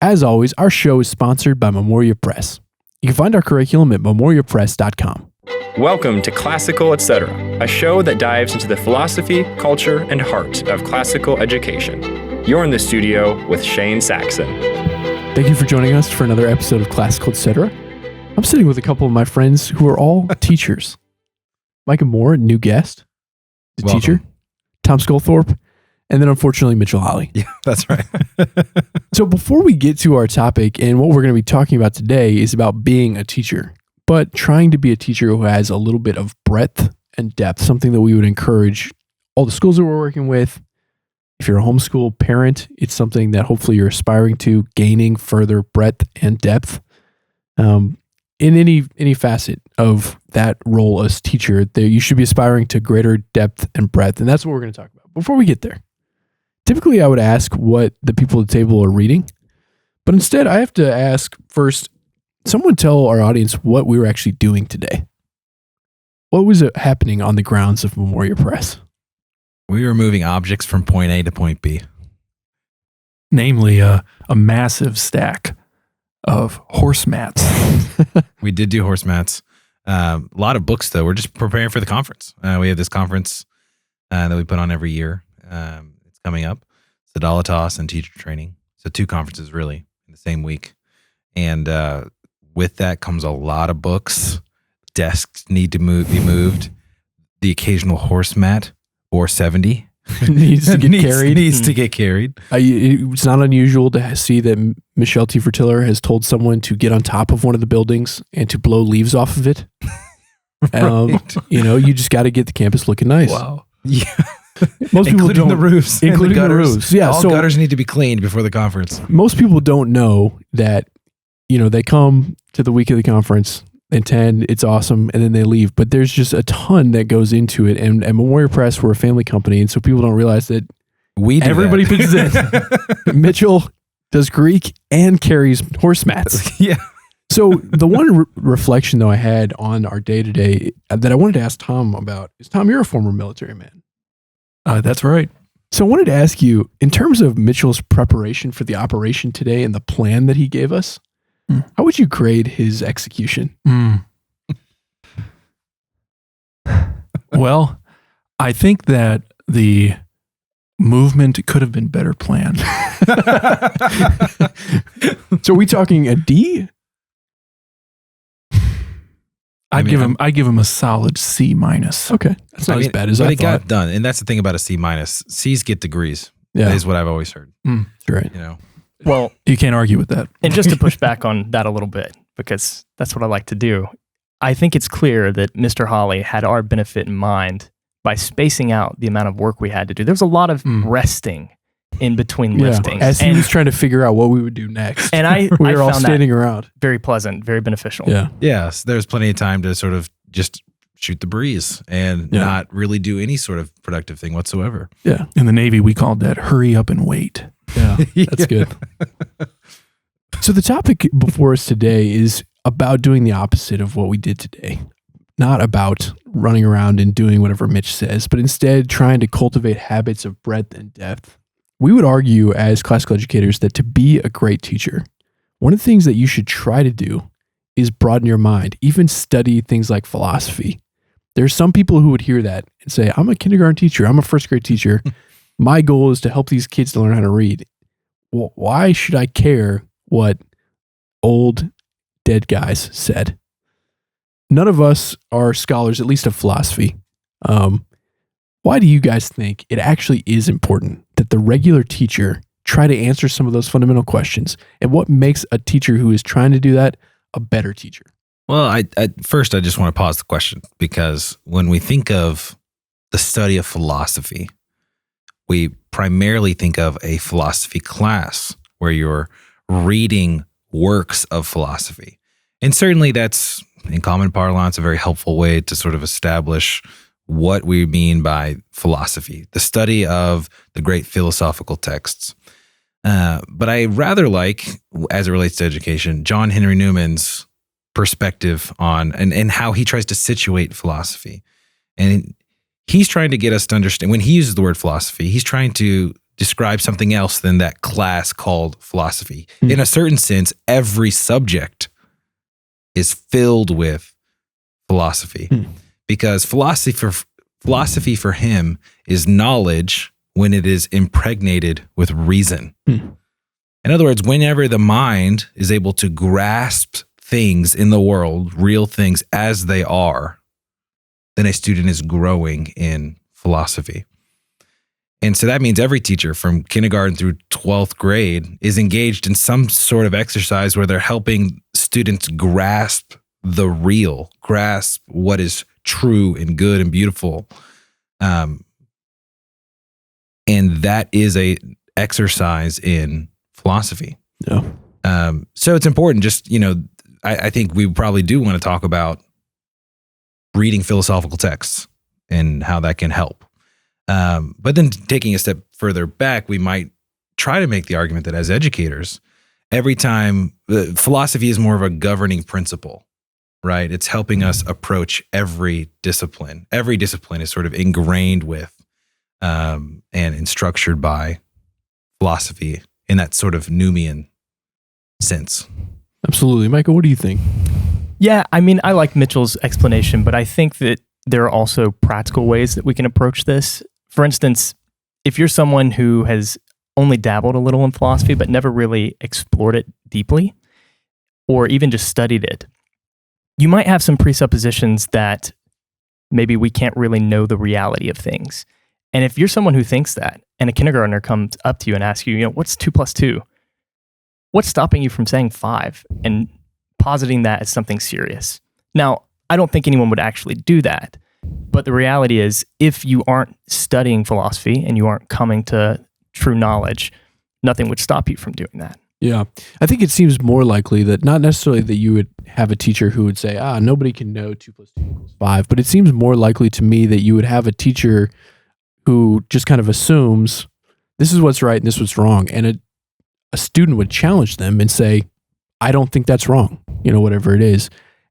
As always, our show is sponsored by Memoria Press. You can find our curriculum at memoriapress.com. Welcome to Classical Etc., a show that dives into the philosophy, culture, and heart of classical education. You're in the studio with Shane Saxon. Thank you for joining us for another episode of Classical Etc. I'm sitting with a couple of my friends who are all teachers. Micah Moore, new guest, the teacher. Tom Sculthorpe, and then unfortunately Mitchell Holley. Yeah, that's right. So before we get to our topic, and what we're going to be talking about today is about being a teacher, but trying to be a teacher who has a little bit of breadth and depth, something that we would encourage all the schools that we're working with. If you're a homeschool parent, it's something that hopefully you're aspiring to, gaining further breadth and depth in any facet of that role as teacher. You should be aspiring to greater depth and breadth, and that's what we're going to talk about. Before we get there, typically I would ask what the people at the table are reading, but instead I have to ask first, someone tell our audience what we were actually doing today. What was happening on the grounds of Memoria Press? We were moving objects from point A to point B. Namely, a massive stack of horse mats. We did do horse mats. A lot of books, though. We're just preparing for the conference. We have this conference that we put on every year. It's coming up. Sodalitas and teacher training. So 2 conferences, really, in the same week. And with that comes a lot of books. Desks need to be moved. The occasional horse mat or 70 needs to get carried. Needs to get carried. It's not unusual to see that Michelle T. Fertiller has told someone to get on top of one of the buildings and to blow leaves off of it. Right. You just got to get the campus looking nice. Wow. Yeah. Most people including don't, the roofs, including the gutters. The roofs. Yeah, all so gutters need to be cleaned before the conference. Most people don't know that, they come to the week of the conference, attend, it's awesome, and then they leave. But there's just a ton that goes into it. And at Memoria Press, we're a family company, and so people don't realize that everybody pitches in. Mitchell does Greek and carries horse mats. Yeah. So the one reflection, though, I had on our day-to-day that I wanted to ask Tom about is, Tom, you're a former military man. That's right. So I wanted to ask you, in terms of Mitchell's preparation for the operation today and the plan that he gave us, how would you grade his execution? Well, I think that the movement could have been better planned. So are we talking a D? I'd give him a solid C-. Okay. That's not as bad as I thought. But it got done. And that's the thing about a C-. C's get degrees. Yeah. That is what I've always heard. That's right. Well, you can't argue with that. And just to push back on that a little bit, because that's what I like to do, I think it's clear that Mr. Holley had our benefit in mind by spacing out the amount of work we had to do. There was a lot of resting in between liftings. As he was trying to figure out what we would do next. And we were all standing around. Very pleasant, very beneficial. Yeah. Yes, there's plenty of time to sort of just shoot the breeze and not really do any sort of productive thing whatsoever. Yeah. In the Navy, we called that hurry up and wait. Yeah, that's good. So the topic before us today is about doing the opposite of what we did today. Not about running around and doing whatever Mitch says, but instead trying to cultivate habits of breadth and depth. We would argue as classical educators that to be a great teacher, one of the things that you should try to do is broaden your mind, even study things like philosophy. There's some people who would hear that and say, I'm a kindergarten teacher, I'm a first grade teacher. My goal is to help these kids to learn how to read. Well, why should I care what old dead guys said? None of us are scholars, at least of philosophy. Why do you guys think it actually is important that the regular teacher try to answer some of those fundamental questions? And what makes a teacher who is trying to do that a better teacher? Well, first I just want to pause the question, because when we think of the study of philosophy, we primarily think of a philosophy class where you're reading works of philosophy. And certainly that's, in common parlance, a very helpful way to sort of establish what we mean by philosophy, the study of the great philosophical texts. But I rather like, as it relates to education, John Henry Newman's perspective on and how he tries to situate philosophy. And he's trying to get us to understand, when he uses the word philosophy, he's trying to describe something else than that class called philosophy. In a certain sense, every subject is filled with philosophy because philosophy for him is knowledge when it is impregnated with reason. In other words, whenever the mind is able to grasp things in the world, real things as they are, then a student is growing in philosophy. And so that means every teacher from kindergarten through 12th grade is engaged in some sort of exercise where they're helping students grasp the real, grasp what is true and good and beautiful. And that is a exercise in philosophy. Yeah. So it's important, just, I think we probably do want to talk about reading philosophical texts and how that can help. But then taking a step further back, we might try to make the argument that as educators, every time philosophy is more of a governing principle, right? It's helping us approach every discipline. Every discipline is sort of ingrained with and structured by philosophy in that sort of Numian sense. Absolutely. Micah, what do you think? Yeah, I mean, I like Mitchell's explanation, but I think that there are also practical ways that we can approach this. For instance, if you're someone who has only dabbled a little in philosophy, but never really explored it deeply, or even just studied it, you might have some presuppositions that maybe we can't really know the reality of things. And if you're someone who thinks that, and a kindergartner comes up to you and asks you, what's 2 + 2? What's stopping you from saying 5 and positing that as something serious? Now, I don't think anyone would actually do that. But the reality is, if you aren't studying philosophy and you aren't coming to true knowledge, nothing would stop you from doing that. Yeah. I think it seems more likely that not necessarily that you would have a teacher who would say, nobody can know 2 + 2 = 5, but it seems more likely to me that you would have a teacher who just kind of assumes this is what's right and this is what's wrong. And a student would challenge them and say, I don't think that's wrong, whatever it is.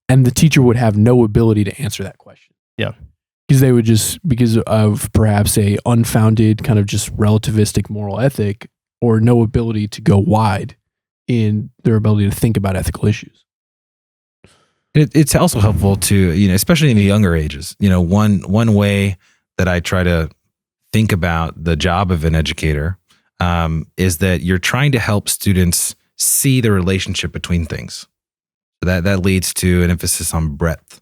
And the teacher would have no ability to answer that question. Yeah. Because of perhaps a unfounded kind of just relativistic moral ethic, or no ability to go wide in their ability to think about ethical issues. It's also helpful to, especially in the younger ages, one way that I try to think about the job of an educator is that you're trying to help students see the relationship between things. That leads to an emphasis on breadth,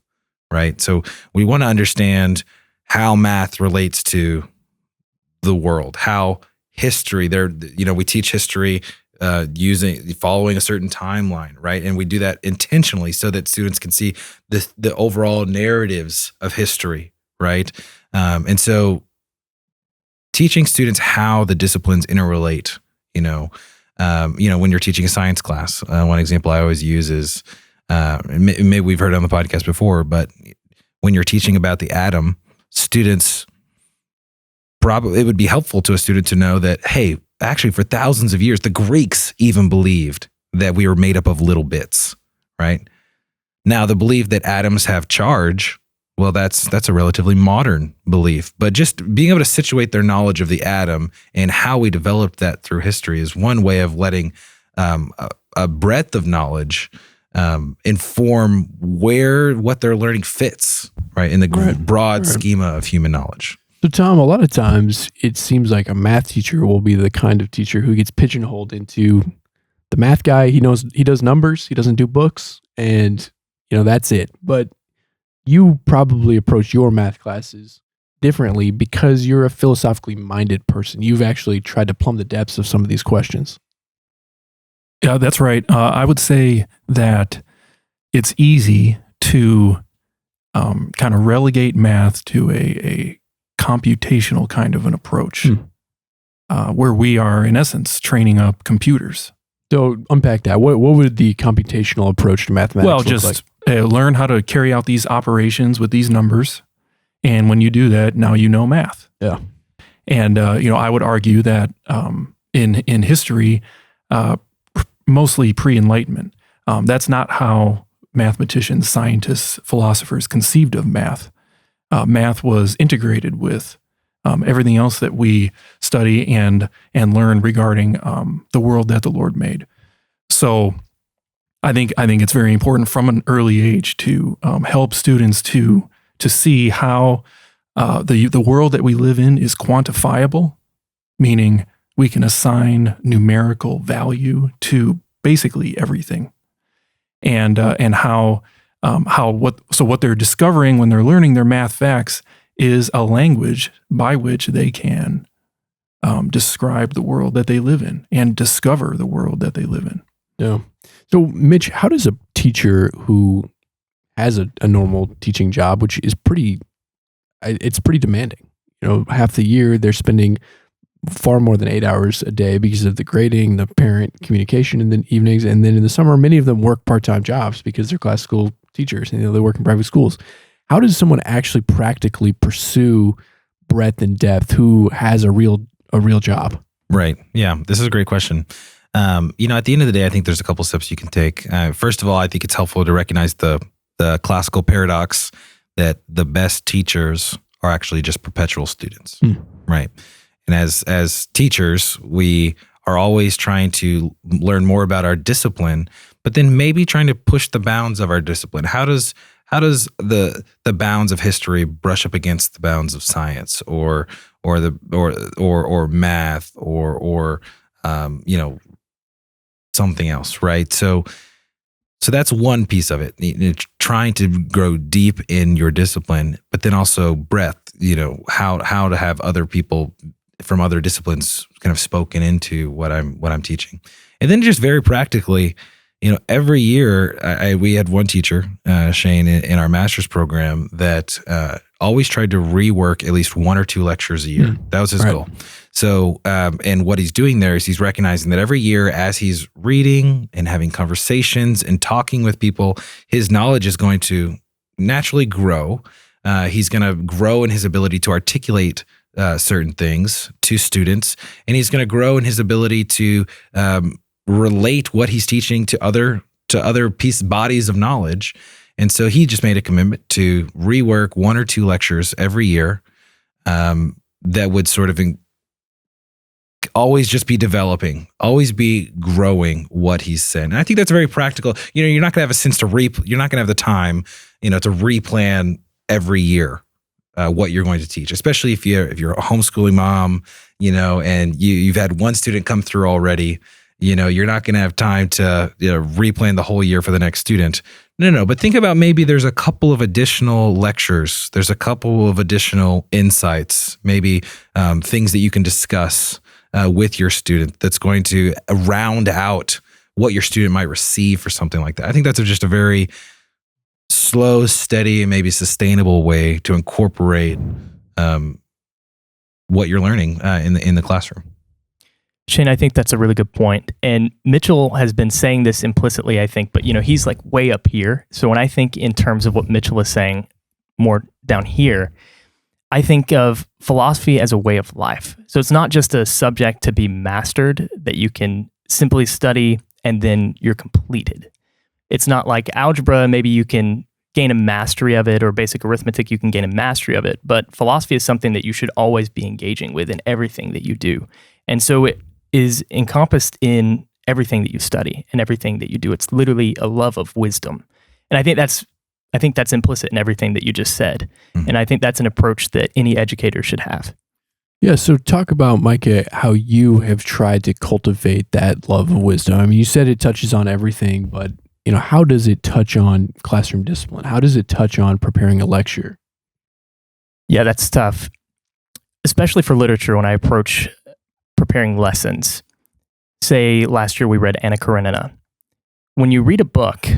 right? So we want to understand how math relates to the world, how history, we teach history following a certain timeline, right? And we do that intentionally so that students can see the overall narratives of history, right? And so teaching students how the disciplines interrelate, when you're teaching a science class, one example I always use is, maybe we've heard it on the podcast before, but when you're teaching about the atom, students it would be helpful to a student to know that, hey, actually for thousands of years, the Greeks even believed that we were made up of little bits, right? Now, the belief that atoms have charge, well, that's a relatively modern belief, but just being able to situate their knowledge of the atom and how we developed that through history is one way of letting a breadth of knowledge inform what they're learning fits, right, in the broad schema of human knowledge. So, Tom, a lot of times it seems like a math teacher will be the kind of teacher who gets pigeonholed into the math guy. He does numbers, he doesn't do books, and that's it. But you probably approach your math classes differently because you're a philosophically minded person. You've actually tried to plumb the depths of some of these questions. Yeah, that's right. I would say that it's easy to kind of relegate math to a computational kind of an approach where we are, in essence, training up computers. So unpack that. What would the computational approach to mathematics look just like? Learn how to carry out these operations with these numbers. And when you do that, now you know math. Yeah. And, I would argue that in history, mostly pre-Enlightenment, that's not how mathematicians, scientists, philosophers conceived of math. Math was integrated with everything else that we study and learn regarding the world that the Lord made. So I think it's very important from an early age to help students to see how the world that we live in is quantifiable, meaning we can assign numerical value to basically everything, and how what they're discovering when they're learning their math facts is a language by which they can describe the world that they live in and discover the world that they live in. Yeah. So, Mitch, how does a teacher who has a normal teaching job, which is pretty demanding, half the year they're spending far more than 8 hours a day because of the grading, the parent communication in the evenings, and then in the summer, many of them work part-time jobs because they're classical teachers and they work in private schools. How does someone actually practically pursue breadth and depth who has a real job? Right. Yeah. This is a great question. At the end of the day, I think there's a couple steps you can take. First of all, I think it's helpful to recognize the classical paradox that the best teachers are actually just perpetual students. Right. And as teachers, we are always trying to learn more about our discipline, but then maybe trying to push the bounds of our discipline. How does the bounds of history brush up against the bounds of science or math or something else, right? So that's one piece of it. Trying to grow deep in your discipline, but then also breadth. How to have other people from other disciplines kind of spoken into what I'm teaching, and then just very practically. Every year we had one teacher, Shane, in our master's program that always tried to rework at least 1 or 2 lectures a year. That was his goal. So, and what he's doing there is he's recognizing that every year as he's reading and having conversations and talking with people, his knowledge is going to naturally grow. He's going to grow in his ability to articulate certain things to students, and he's going to grow in his ability to relate what he's teaching to other bodies of knowledge. And so he just made a commitment to rework 1 or 2 lectures every year that would sort of always just be developing, always be growing what he's saying. And I think that's very practical. You're not going to have a sense you're not going to have the time, to replan every year what you're going to teach, especially if you're a homeschooling mom, and you've had one student come through already. You're not going to have time to replan the whole year for the next student. No. But think about maybe there's a couple of additional lectures. There's a couple of additional insights, maybe things that you can discuss with your student that's going to round out what your student might receive for something like that. I think that's just a very slow, steady, and maybe sustainable way to incorporate what you're learning in the classroom. Shane, I think that's a really good point. And Mitchell has been saying this implicitly, I think, but he's like way up here. So when I think in terms of what Mitchell is saying more down here, I think of philosophy as a way of life. So it's not just a subject to be mastered that you can simply study and then you're completed. It's not like algebra, maybe you can gain a mastery of it, or basic arithmetic, you can gain a mastery of it. But philosophy is something that you should always be engaging with in everything that you do. And so it is encompassed in everything that you study and everything that you do. It's literally a love of wisdom. And I think that's implicit in everything that you just said. Mm-hmm. And I think that's an approach that any educator should have. Yeah. So talk about, Micah, how you have tried to cultivate that love of wisdom. I mean, you said it touches on everything, but how does it touch on classroom discipline? How does it touch on preparing a lecture? Yeah, that's tough, especially for literature. When I approach preparing lessons, say last year we read Anna Karenina. When you read a book,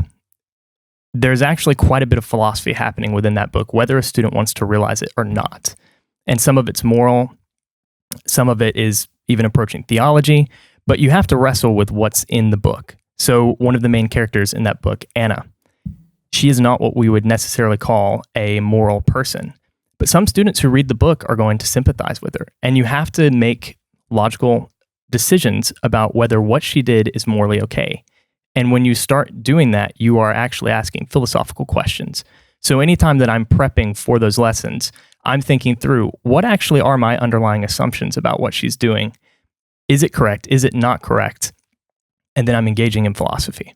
there's actually quite a bit of philosophy happening within that book, whether a student wants to realize it or not. And some of it's moral, some of it is even approaching theology, but you have to wrestle with what's in the book. So one of the main characters in that book, Anna, she is not what we would necessarily call a moral person. But some students who read the book are going to sympathize with her. And you have to make logical decisions about whether what she did is morally okay. And when you start doing that, you are actually asking philosophical questions. So anytime that I'm prepping for those lessons, I'm thinking through what actually are my underlying assumptions about what she's doing. Is it correct? Is it not correct? And then I'm engaging in philosophy.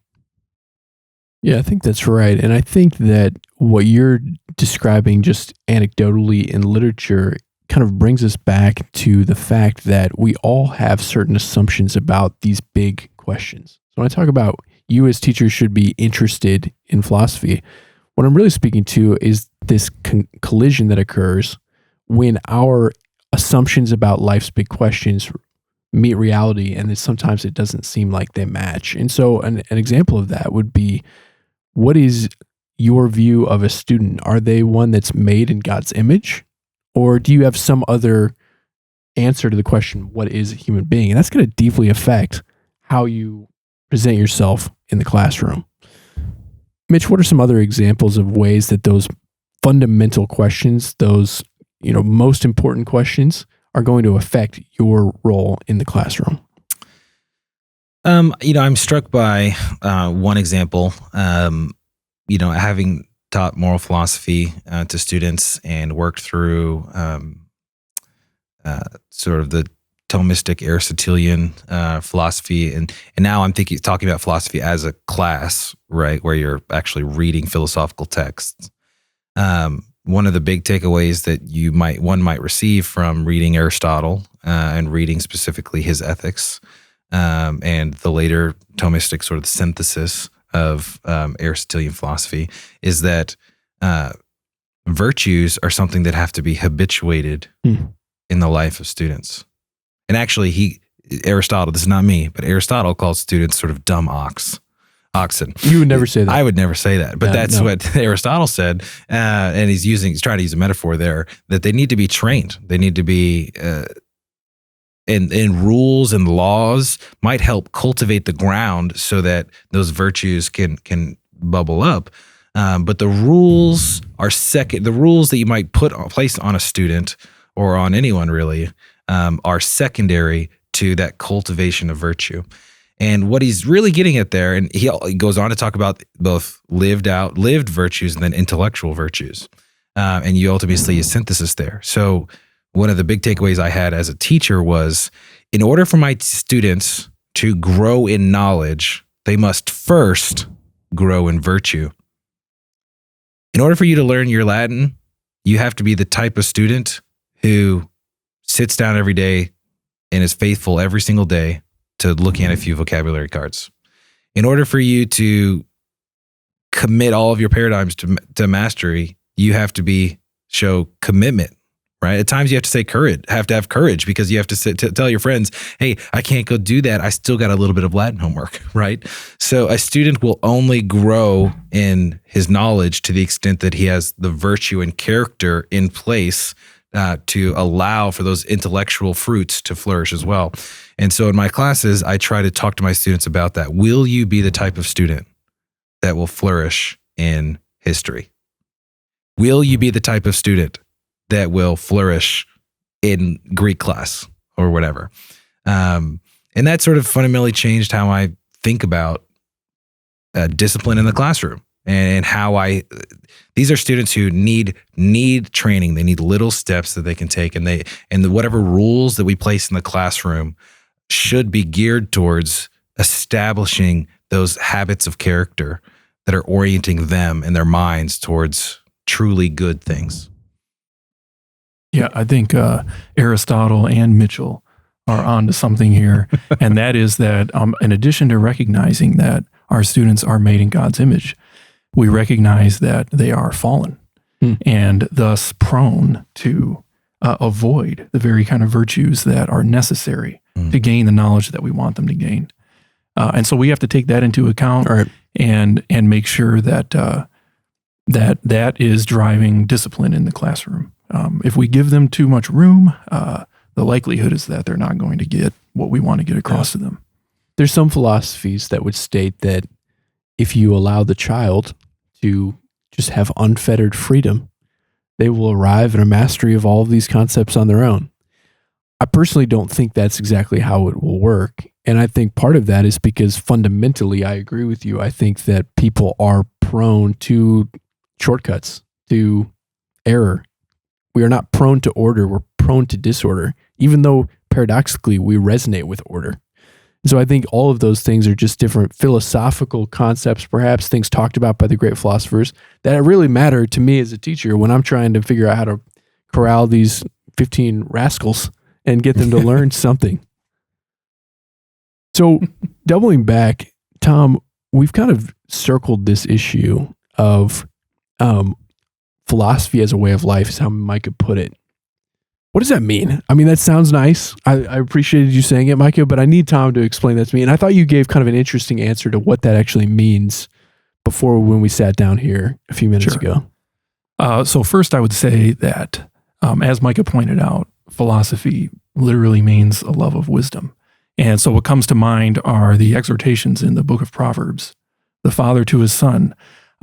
Yeah, I think that's right. And I think that what you're describing just anecdotally in literature kind of brings us back to the fact that we all have certain assumptions about these big questions. So when I talk about you as teachers should be interested in philosophy, what I'm really speaking to is this collision that occurs when our assumptions about life's big questions meet reality, and then sometimes it doesn't seem like they match. And so an example of that would be, what is your view of a student? Are they one that's made in God's image? Or do you have some other answer to the question, what is a human being? And that's going to deeply affect how you present yourself in the classroom. Mitch, what are some other examples of ways that those fundamental questions, those most important questions, are going to affect your role in the classroom? I'm struck by one example. Having taught moral philosophy to students and worked through sort of the Thomistic Aristotelian philosophy, and now I'm talking about philosophy as a class, right, where you're actually reading philosophical texts. One of the big takeaways that one might receive from reading Aristotle and reading specifically his Ethics, and the later Thomistic sort of synthesis of Aristotelian philosophy, is that virtues are something that have to be habituated in the life of students. And actually, Aristotle, this is not me, but Aristotle calls students sort of dumb oxen. You would never say that. I would never say that, but that's what Aristotle said. And he's trying to use a metaphor there, that they need to be trained. They need to be, and rules and laws might help cultivate the ground so that those virtues can bubble up. But the rules are second. The rules that you might place on a student or on anyone really are secondary to that cultivation of virtue. And what he's really getting at there, and he goes on to talk about both lived virtues and then intellectual virtues. And you ultimately see a synthesis there. So one of the big takeaways I had as a teacher was, in order for my students to grow in knowledge, they must first grow in virtue. In order for you to learn your Latin, you have to be the type of student who sits down every day and is faithful every single day to looking at a few vocabulary cards. In order for you to commit all of your paradigms to mastery, you have to show commitment, right? At times you have to have courage because you have to tell your friends, hey, I can't go do that. I still got a little bit of Latin homework, right? So a student will only grow in his knowledge to the extent that he has the virtue and character in place to allow for those intellectual fruits to flourish as well. And so in my classes, I try to talk to my students about that. Will you be the type of student that will flourish in history? Will you be the type of student that will flourish in Greek class or whatever? And that sort of fundamentally changed how I think about discipline in the classroom. And how these are students who need training. They need little steps that they can take, and whatever rules that we place in the classroom should be geared towards establishing those habits of character that are orienting them and their minds towards truly good things. Yeah, I think Aristotle and Mitchell are onto something here, and that is that in addition to recognizing that our students are made in God's image, we recognize that they are fallen and thus prone to avoid the very kind of virtues that are necessary to gain the knowledge that we want them to gain. And so we have to take that into account and make sure that that is driving discipline in the classroom. If we give them too much room, the likelihood is that they're not going to get what we want to get across to them. There's some philosophies that would state that if you allow the child to just have unfettered freedom, they will arrive at a mastery of all of these concepts on their own. I personally don't think that's exactly how it will work. And I think part of that is because fundamentally, I agree with you. I think that people are prone to shortcuts, to error, We are not prone to order. We're prone to disorder, even though paradoxically we resonate with order. So I think all of those things are just different philosophical concepts, perhaps things talked about by the great philosophers that really matter to me as a teacher when I'm trying to figure out how to corral these 15 rascals and get them to learn something. So doubling back, Tom, we've kind of circled this issue of philosophy as a way of life is how Micah put it. What does that mean? I mean, that sounds nice. I appreciated you saying it, Micah, but I need Tom to explain that to me. And I thought you gave kind of an interesting answer to what that actually means before when we sat down here a few minutes ago. So first I would say that, as Micah pointed out, philosophy literally means a love of wisdom. And so what comes to mind are the exhortations in the book of Proverbs, the father to his son,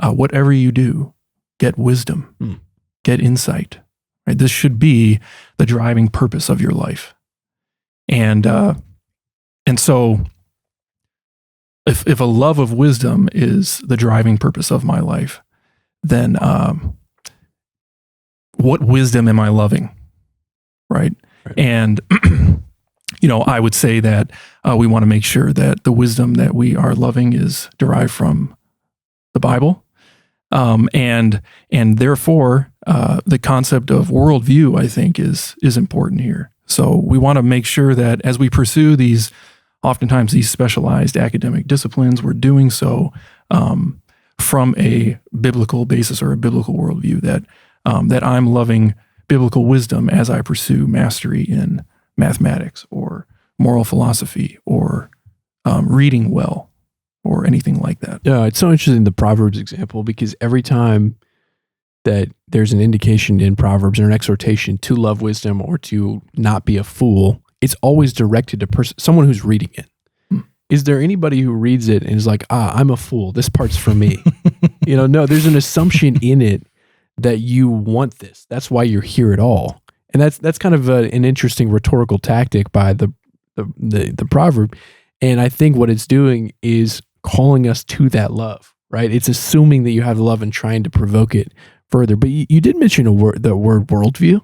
whatever you do, get wisdom, get insight. Right? This should be the driving purpose of your life. And so if a love of wisdom is the driving purpose of my life, then what wisdom am I loving? Right? And, I would say that we want to make sure that the wisdom that we are loving is derived from the Bible. And therefore, the concept of worldview, I think, is important here. So we want to make sure that as we pursue oftentimes these specialized academic disciplines, we're doing so from a biblical basis or a biblical worldview, that I'm loving biblical wisdom as I pursue mastery in mathematics or moral philosophy or reading well or anything like that. Yeah, it's so interesting, the Proverbs example, because every time that there's an indication in Proverbs or an exhortation to love wisdom or to not be a fool, it's always directed to someone who's reading it. Is there anybody who reads it and is like, I'm a fool, this part's for me? No, there's an assumption in it that you want this. That's why you're here at all. And that's kind of an interesting rhetorical tactic by the proverb. And I think what it's doing is calling us to that love, right? It's assuming that you have love and trying to provoke it further. But you did mention the word worldview,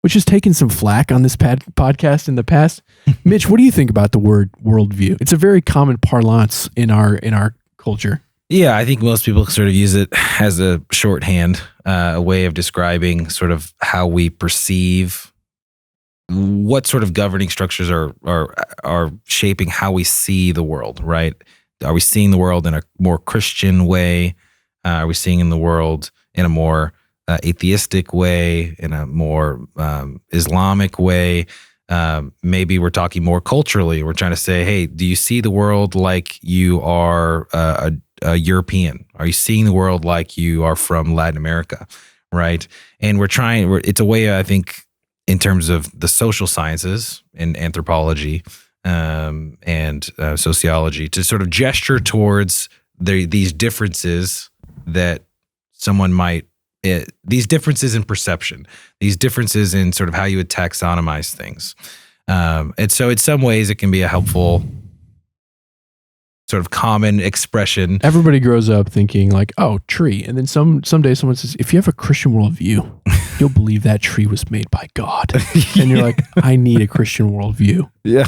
which has taken some flack on this podcast in the past. Mitch, what do you think about the word worldview? It's a very common parlance in our culture. Yeah, I think most people sort of use it as a shorthand, a way of describing sort of how we perceive what sort of governing structures are shaping how we see the world, right? Are we seeing the world in a more Christian way? Are we seeing the world in a more atheistic way, in a more Islamic way? Maybe we're talking more culturally. We're trying to say, hey, do you see the world like you are a European? Are you seeing the world like you are from Latin America, right? And it's a way, I think, in terms of the social sciences and anthropology and sociology, to sort of gesture towards these differences that someone might, these differences in perception, these differences in sort of how you would taxonomize things. And so in some ways it can be a helpful sort of common expression. Everybody grows up thinking like, oh, tree. And then someday someone says, if you have a Christian worldview, you'll believe that tree was made by God. And you're like, I need a Christian worldview. Yeah.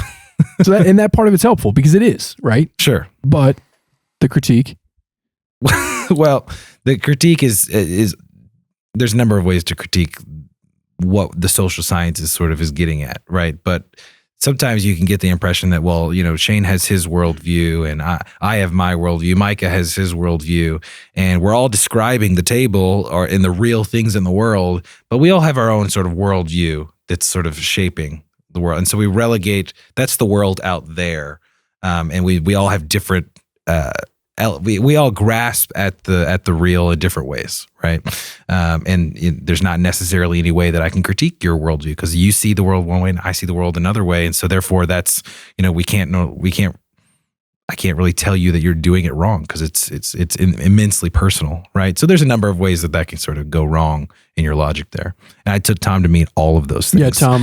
So that part of it's helpful because it is, right? Sure. But the critique. Well, the critique is there's a number of ways to critique what the social sciences sort of is getting at, right? But sometimes you can get the impression that, well, Shane has his worldview and I have my worldview, Micah has his worldview, and we're all describing the table or in the real things in the world, but we all have our own sort of worldview that's sort of shaping the world. And so we relegate, that's the world out there. And we all have different, we all grasp at the real in different ways, right? And there's not necessarily any way that I can critique your worldview because you see the world one way and I see the world another way, and so therefore that's I can't really tell you that you're doing it wrong because it's immensely personal, right? So there's a number of ways that can sort of go wrong in your logic there. And I took Tom to mean all of those things. Yeah, Tom,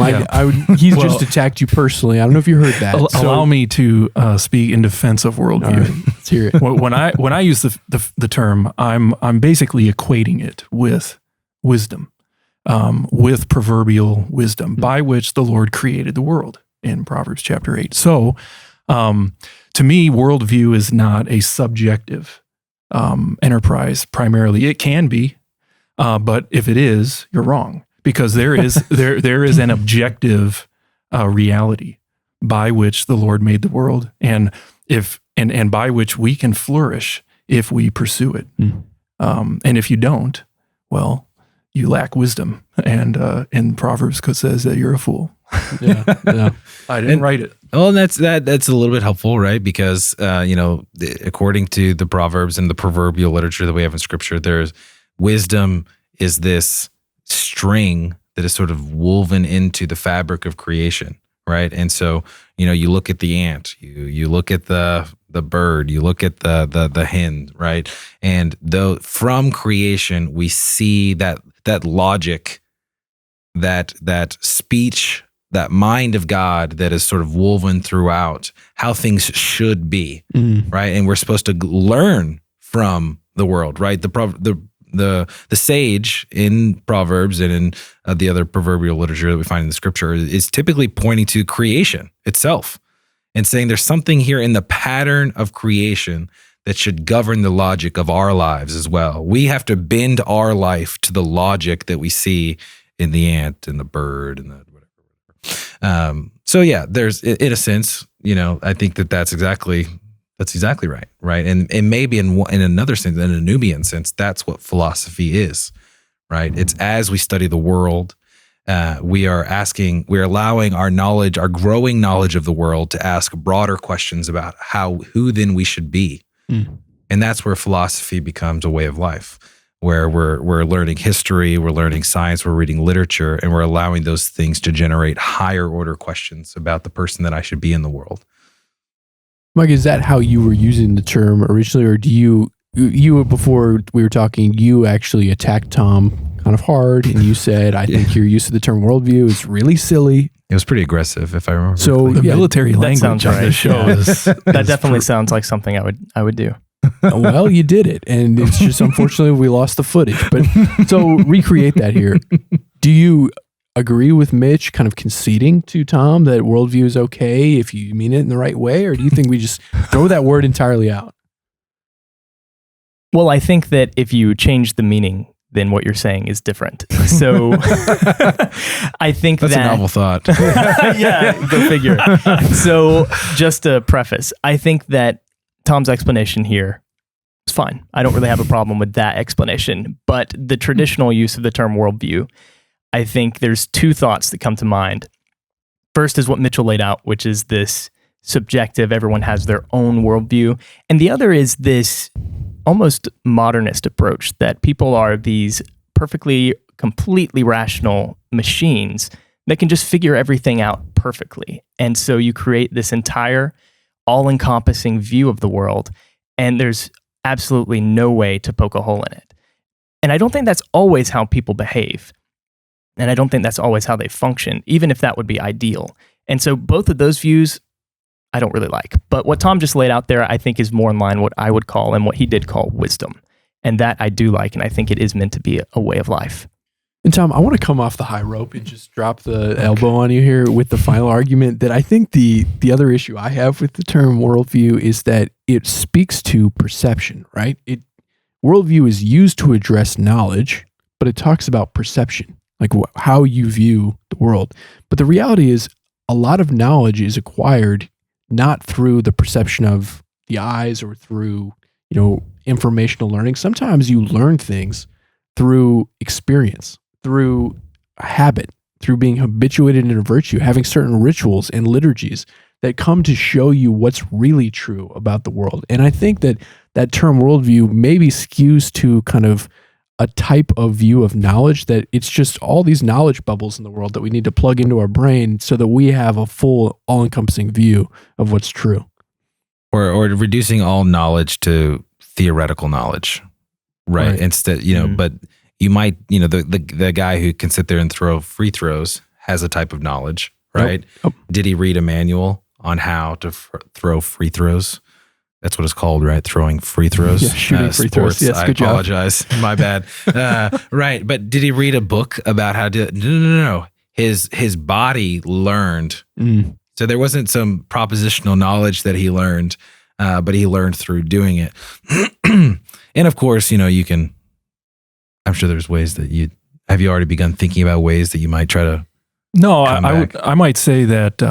he's just attacked you personally. I don't know if you heard that. Allow me to speak in defense of worldview. Right, let's hear it. When I use the term, I'm basically equating it with wisdom. with proverbial wisdom, by which the Lord created the world in Proverbs chapter 8. So to me, worldview is not a subjective enterprise primarily. It can be, but if it is, you're wrong, because there is an objective reality by which the Lord made the world, and by which we can flourish if we pursue it. And if you don't, well, you lack wisdom. And Proverbs says that you're a fool. Yeah. I didn't write it. Well, and that's a little bit helpful, right? Because according to the Proverbs and the proverbial literature that we have in Scripture, there's wisdom is this string that is sort of woven into the fabric of creation, right? And so, you look at the ant, you look at the bird, you look at the hen, right? And though from creation we see that logic, that speech, that mind of God that is sort of woven throughout how things should be, right? And we're supposed to learn from the world, right? The sage in Proverbs and in the other proverbial literature that we find in the Scripture is typically pointing to creation itself and saying there's something here in the pattern of creation that should govern the logic of our lives as well. We have to bend our life to the logic that we see in the ant and the bird and the whatever. So yeah, there's, in a sense, I think that's exactly right. And maybe in another sense, in a Nubian sense, that's what philosophy is, right? It's as we study the world, we're allowing our knowledge, our growing knowledge of the world, to ask broader questions about who then we should be. And that's where philosophy becomes a way of life, where we're learning history, we're learning science, we're reading literature, and we're allowing those things to generate higher order questions about the person that I should be in the world. Mike, is that how you were using the term originally, or do you before we were talking, you actually attacked Tom kind of hard, and you said, I think your use of the term worldview is really silly. It was pretty aggressive, if I remember. So the military language on this show is that definitely sounds like something I would do. Well, you did it, and it's just unfortunately we lost the footage. But so recreate that here. Do you agree with Mitch kind of conceding to Tom that worldview is okay if you mean it in the right way, or do you think we just throw that word entirely out? Well, I think that if you change the meaning, then what you're saying is different. So I think that's a novel thought. Yeah, go figure. So just to preface, I think that Tom's explanation here is fine. I don't really have a problem with that explanation. But the traditional use of the term worldview, I think there's two thoughts that come to mind. First is what Mitchell laid out, which is this subjective, everyone has their own worldview. And the other is this almost modernist approach that people are these perfectly, completely rational machines that can just figure everything out perfectly. And so you create this entire all-encompassing view of the world, and there's absolutely no way to poke a hole in it. And I don't think that's always how people behave. And I don't think that's always how they function, even if that would be ideal. And so both of those views, I don't really like. But what Tom just laid out there, I think is more in line what I would call, and what he did call, wisdom. And that I do like, and I think it is meant to be a way of life. And Tom, I want to come off the high rope and just drop the elbow on you here with the final argument that I think the other issue I have with the term worldview is that it speaks to perception, right? Worldview is used to address knowledge, but it talks about perception, like how you view the world. But the reality is a lot of knowledge is acquired not through the perception of the eyes or through, informational learning. Sometimes you learn things through experience, through habit, through being habituated in a virtue, having certain rituals and liturgies that come to show you what's really true about the world. And I think that term worldview maybe skews to kind of a type of view of knowledge, that it's just all these knowledge bubbles in the world that we need to plug into our brain so that we have a full, all-encompassing view of what's true. Or reducing all knowledge to theoretical knowledge, right? Instead, but you might, the guy who can sit there and throw free throws has a type of knowledge, right? Did he read a manual on how to throw free throws? That's what it's called, right? Throwing free throws. Yeah, shooting free throws. Yes, I good job. apologize. My bad. Right. But did he read a book about how to? No. His body learned. So there wasn't some propositional knowledge that he learned, but he learned through doing it. And of course, you can. I'm sure there's ways that have you already begun thinking about ways that you might try to. No, I might say that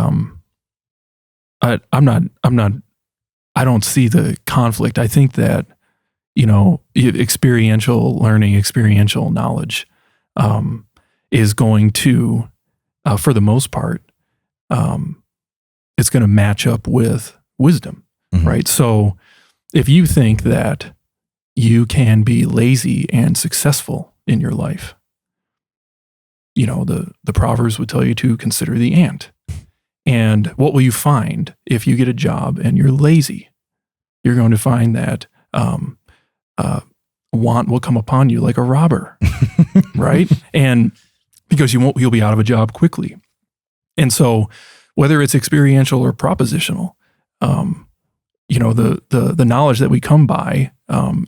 I don't see the conflict. I think that, experiential learning, experiential knowledge is going to, for the most part, it's going to match up with wisdom, right? So if you think that you can be lazy and successful in your life, the Proverbs would tell you to consider the ant. And what will you find if you get a job and you're lazy? You're going to find that want will come upon you like a robber, right? And because you'll be out of a job quickly. And so, whether it's experiential or propositional, the knowledge that we come by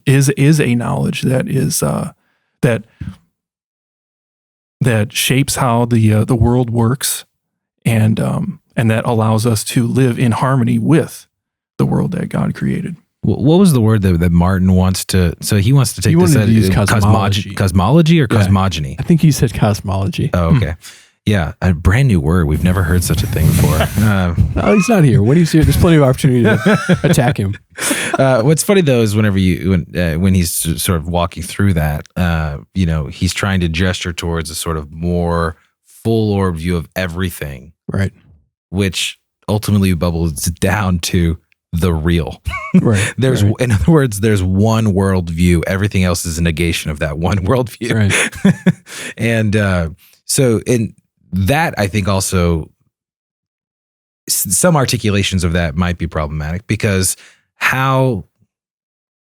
is a knowledge that is that shapes how the world works, and that allows us to live in harmony with the world that God created. What was the word that Martin wants to? So he wants to take this to use cosmology or cosmogony. I think he said cosmology. Oh, okay. Yeah, a brand new word. We've never heard such a thing before. No, he's not here. When he's here, there's plenty of opportunity to attack him. What's funny though is whenever when he's sort of walking through that, he's trying to gesture towards a sort of more full orb view of everything, right? Which ultimately bubbles down to the real. Right. In other words, there's one worldview. Everything else is a negation of that one worldview. Right. And so in that, I think also some articulations of that might be problematic, because how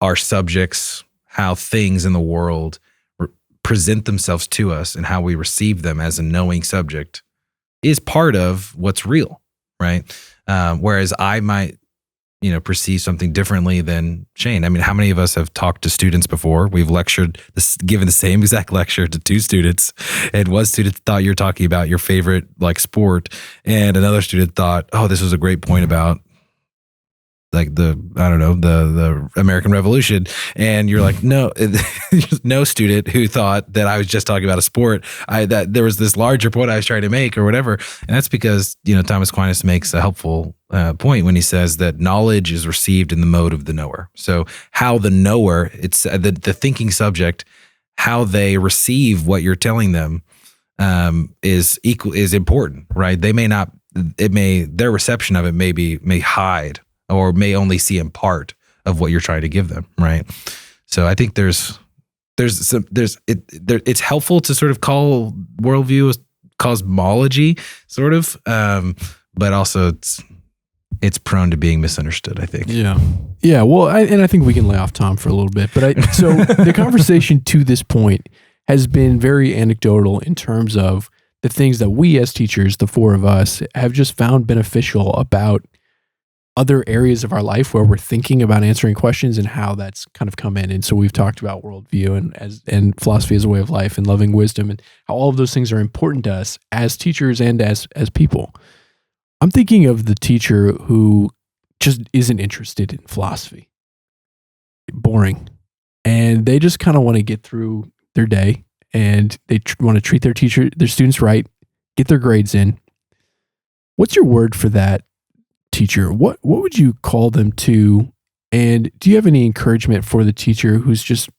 our subjects, how things in the world present themselves to us and how we receive them as a knowing subject is part of what's real, right? Whereas I might, perceive something differently than Shane. I mean, how many of us have talked to students before? We've given the same exact lecture to two students, and one student thought you were talking about your favorite sport, and another student thought, oh, this was a great point about the American Revolution. And you're like, no, no student who thought that I was just talking about a sport, that there was this larger point I was trying to make or whatever. And that's because, Thomas Aquinas makes a helpful point when he says that knowledge is received in the mode of the knower. So how the knower, it's the thinking subject, how they receive what you're telling them is important, right? They may not, their reception of it may hide or may only see in part of what you're trying to give them, right? So I think it's helpful to sort of call worldview cosmology, sort of, but also it's prone to being misunderstood, I think. Yeah. Well, I think we can lay off Tom for a little bit, but so the conversation to this point has been very anecdotal in terms of the things that we as teachers, the four of us, have just found beneficial about other areas of our life where we're thinking about answering questions and how that's kind of come in. And so we've talked about worldview and philosophy as a way of life and loving wisdom, and how all of those things are important to us as teachers and as people. I'm thinking of the teacher who just isn't interested in philosophy. Boring. And they just kind of want to get through their day, and they want to treat their students right, get their grades in. What's your word for that teacher? What would you call them to? And do you have any encouragement for the teacher who's just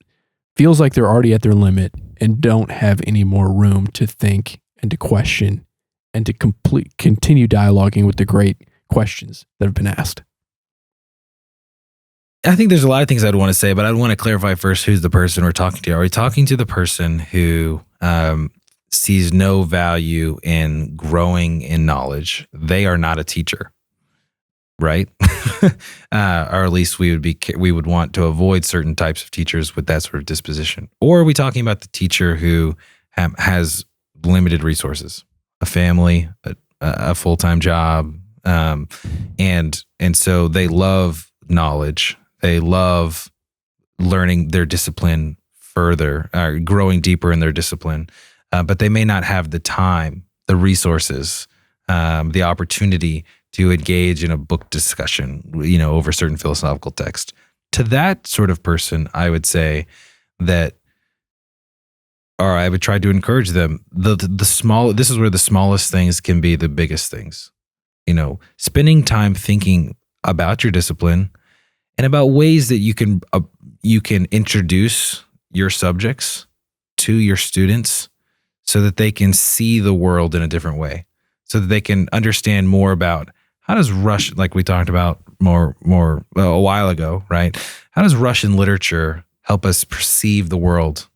feels like they're already at their limit and don't have any more room to think and to question and to continue dialoguing with the great questions that have been asked? I think there's a lot of things I'd want to say, but I'd want to clarify first who's the person we're talking to. Are we talking to the person who sees no value in growing in knowledge? They are not a teacher, right? Or at least we would want to avoid certain types of teachers with that sort of disposition. Or are we talking about the teacher who has limited resources, a family, a full-time job, and so they love knowledge. They love learning their discipline further, growing deeper in their discipline, but they may not have the time, the resources, the opportunity to engage in a book discussion, over certain philosophical text. To that sort of person, I would say that, or I would try to encourage them. This is where the smallest things can be the biggest things. Spending time thinking about your discipline and about ways that you can introduce your subjects to your students so that they can see the world in a different way, so that they can understand more about how does Russian, like we talked about more a while ago, right? How does Russian literature help us perceive the world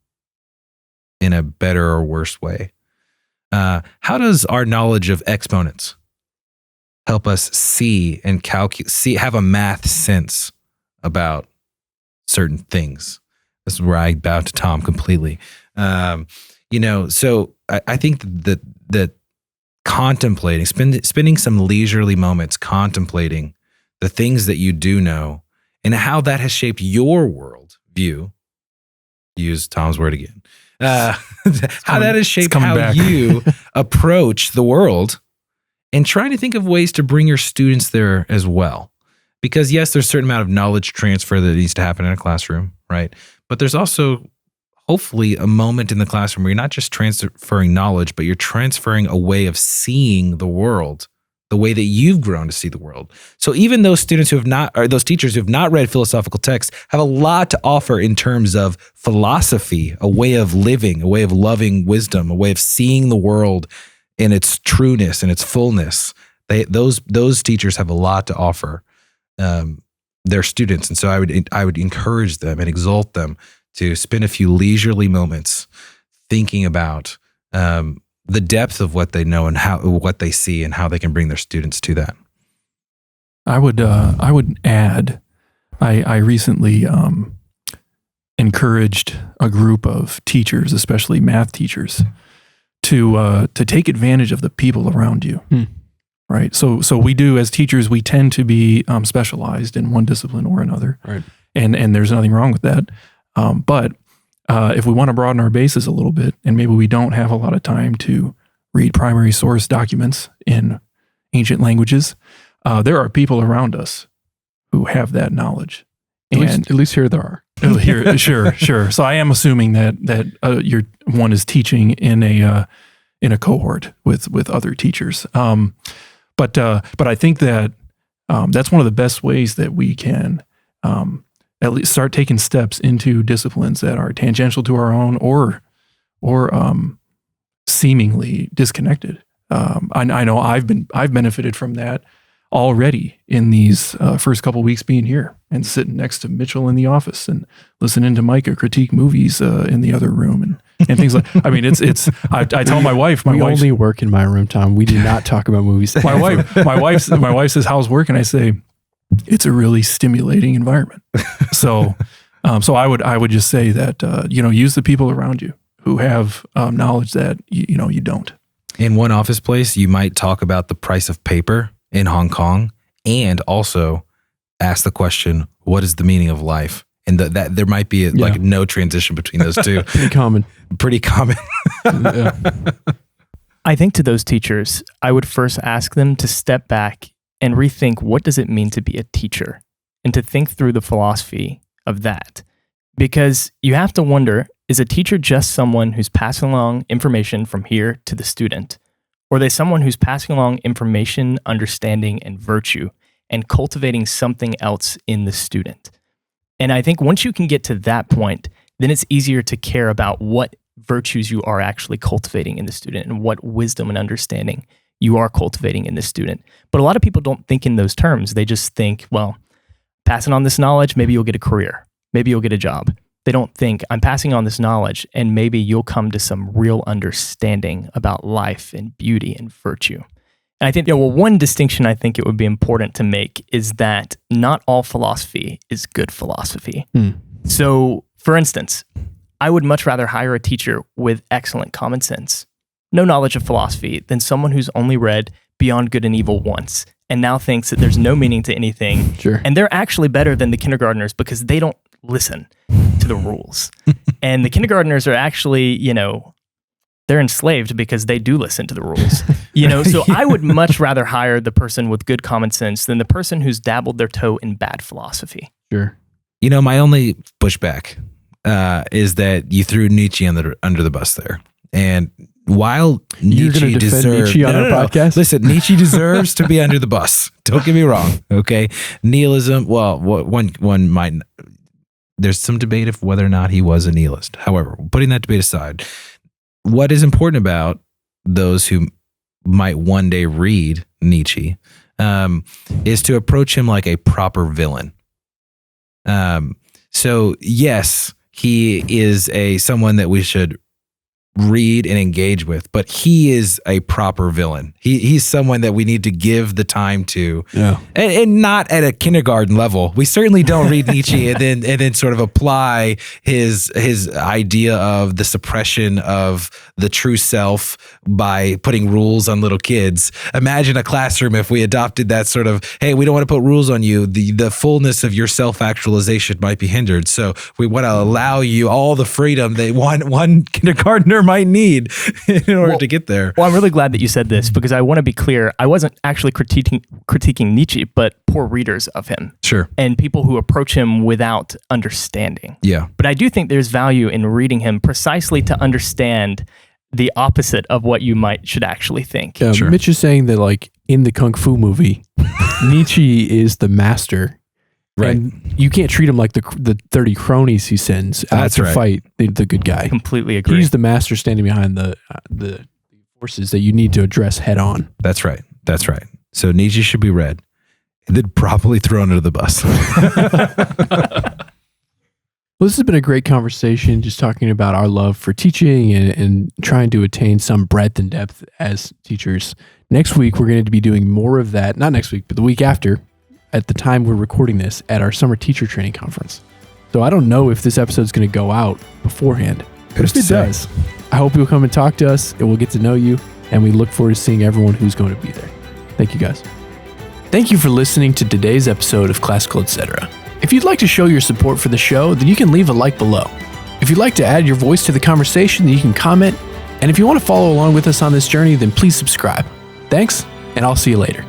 in a better or worse way? How does our knowledge of exponents help us see and have a math sense about certain things? This is where I bow to Tom completely. So I think that contemplating, spending some leisurely moments contemplating the things that you do know and how that has shaped your world view. Use Tom's word again. How that has shaped how you approach the world, and trying to think of ways to bring your students there as well. Because yes, there's a certain amount of knowledge transfer that needs to happen in a classroom, right? But there's also hopefully a moment in the classroom where you're not just transferring knowledge, but you're transferring a way of seeing the world, the way that you've grown to see the world. So even those students who have not, or those teachers who have not read philosophical texts, have a lot to offer in terms of philosophy, a way of living, a way of loving wisdom, a way of seeing the world in its trueness and its fullness. Those teachers have a lot to offer their students, and so I would encourage them and exalt them to spend a few leisurely moments thinking about the depth of what they know and what they see and how they can bring their students to that. I would add, I recently encouraged a group of teachers, especially math teachers, to take advantage of the people around you. Right. So we do, as teachers, we tend to be specialized in one discipline or another. Right. And there's nothing wrong with that. But if we want to broaden our bases a little bit, and maybe we don't have a lot of time to read primary source documents in ancient languages, there are people around us who have that knowledge. At least here there are. Sure. So I am assuming that your one is teaching in a cohort with other teachers. But I think that that's one of the best ways that we can at least start taking steps into disciplines that are tangential to our own or seemingly disconnected. I know I've benefited from that already in these first couple weeks being here and sitting next to Mitchell in the office and listening to Micah critique movies in the other room and things like. I mean, it's. I tell my wife. We only work in my room, Tom. We do not talk about movies. My wife says, "How's work?" And I say, it's a really stimulating environment. So I would just say that, use the people around you who have knowledge that, you don't. In one office place, you might talk about the price of paper in Hong Kong and also ask the question, what is the meaning of life? And that there might be like no transition between those two. Pretty common. Yeah. I think to those teachers, I would first ask them to step back and rethink, what does it mean to be a teacher, and to think through the philosophy of that. Because you have to wonder, is a teacher just someone who's passing along information from here to the student? Or are they someone who's passing along information, understanding, and virtue, and cultivating something else in the student? And I think once you can get to that point, then it's easier to care about what virtues you are actually cultivating in the student and what wisdom and understanding you are cultivating in the student. But a lot of people don't think in those terms. They just think, well, passing on this knowledge, maybe you'll get a career. Maybe you'll get a job. They don't think, I'm passing on this knowledge and maybe you'll come to some real understanding about life and beauty and virtue. And I think, one distinction I think it would be important to make is that not all philosophy is good philosophy. So, for instance, I would much rather hire a teacher with excellent common sense, no knowledge of philosophy, than someone who's only read Beyond Good and Evil once and now thinks that there's no meaning to anything. Sure. And they're actually better than the kindergartners because they don't listen to the rules. And the kindergartners are actually, they're enslaved because they do listen to the rules. So I would much rather hire the person with good common sense than the person who's dabbled their toe in bad philosophy. Sure. My only pushback is that you threw Nietzsche under the bus there. And while You're Nietzsche deserves Nietzsche on our podcast? Listen, Nietzsche deserves to be under the bus. Don't get me wrong. Okay. Nihilism. Well, one might, there's some debate of whether or not he was a nihilist. However, putting that debate aside, what is important about those who might one day read Nietzsche is to approach him like a proper villain. So yes, he is someone that we should read and engage with, but he is a proper villain. He's someone that we need to give the time to, and not at a kindergarten level. We certainly don't read Nietzsche and then sort of apply his idea of the suppression of the true self by putting rules on little kids. Imagine a classroom if we adopted that sort of, hey, we don't want to put rules on you. The fullness of your self-actualization might be hindered. So we want to allow you all the freedom that one kindergartner might need in order to get there. Well, I'm really glad that you said this because I want to be clear. I wasn't actually critiquing Nietzsche, but poor readers of him. Sure. And people who approach him without understanding. Yeah. But I do think there's value in reading him precisely to understand the opposite of what you should actually think. Yeah, Sure. Mitch is saying that like in the Kung Fu movie, Nietzsche is the master. Right. And you can't treat him like the 30 cronies he sends out That's to right. fight the good guy. Completely agree. He's the master standing behind the forces that you need to address head on. That's right. That's right. So Nietzsche should be read and then properly thrown under the bus. Well, this has been a great conversation, just talking about our love for teaching and trying to attain some breadth and depth as teachers. Next week, we're going to be doing more of that. Not next week, but the week after, at the time we're recording this, at our summer teacher training conference. So I don't know if this episode is going to go out beforehand. But if it does, I hope you'll come and talk to us and we'll get to know you. And we look forward to seeing everyone who's going to be there. Thank you, guys. Thank you for listening to today's episode of Classical Etc. If you'd like to show your support for the show, then you can leave a like below. If you'd like to add your voice to the conversation, then you can comment. And if you want to follow along with us on this journey, then please subscribe. Thanks, and I'll see you later.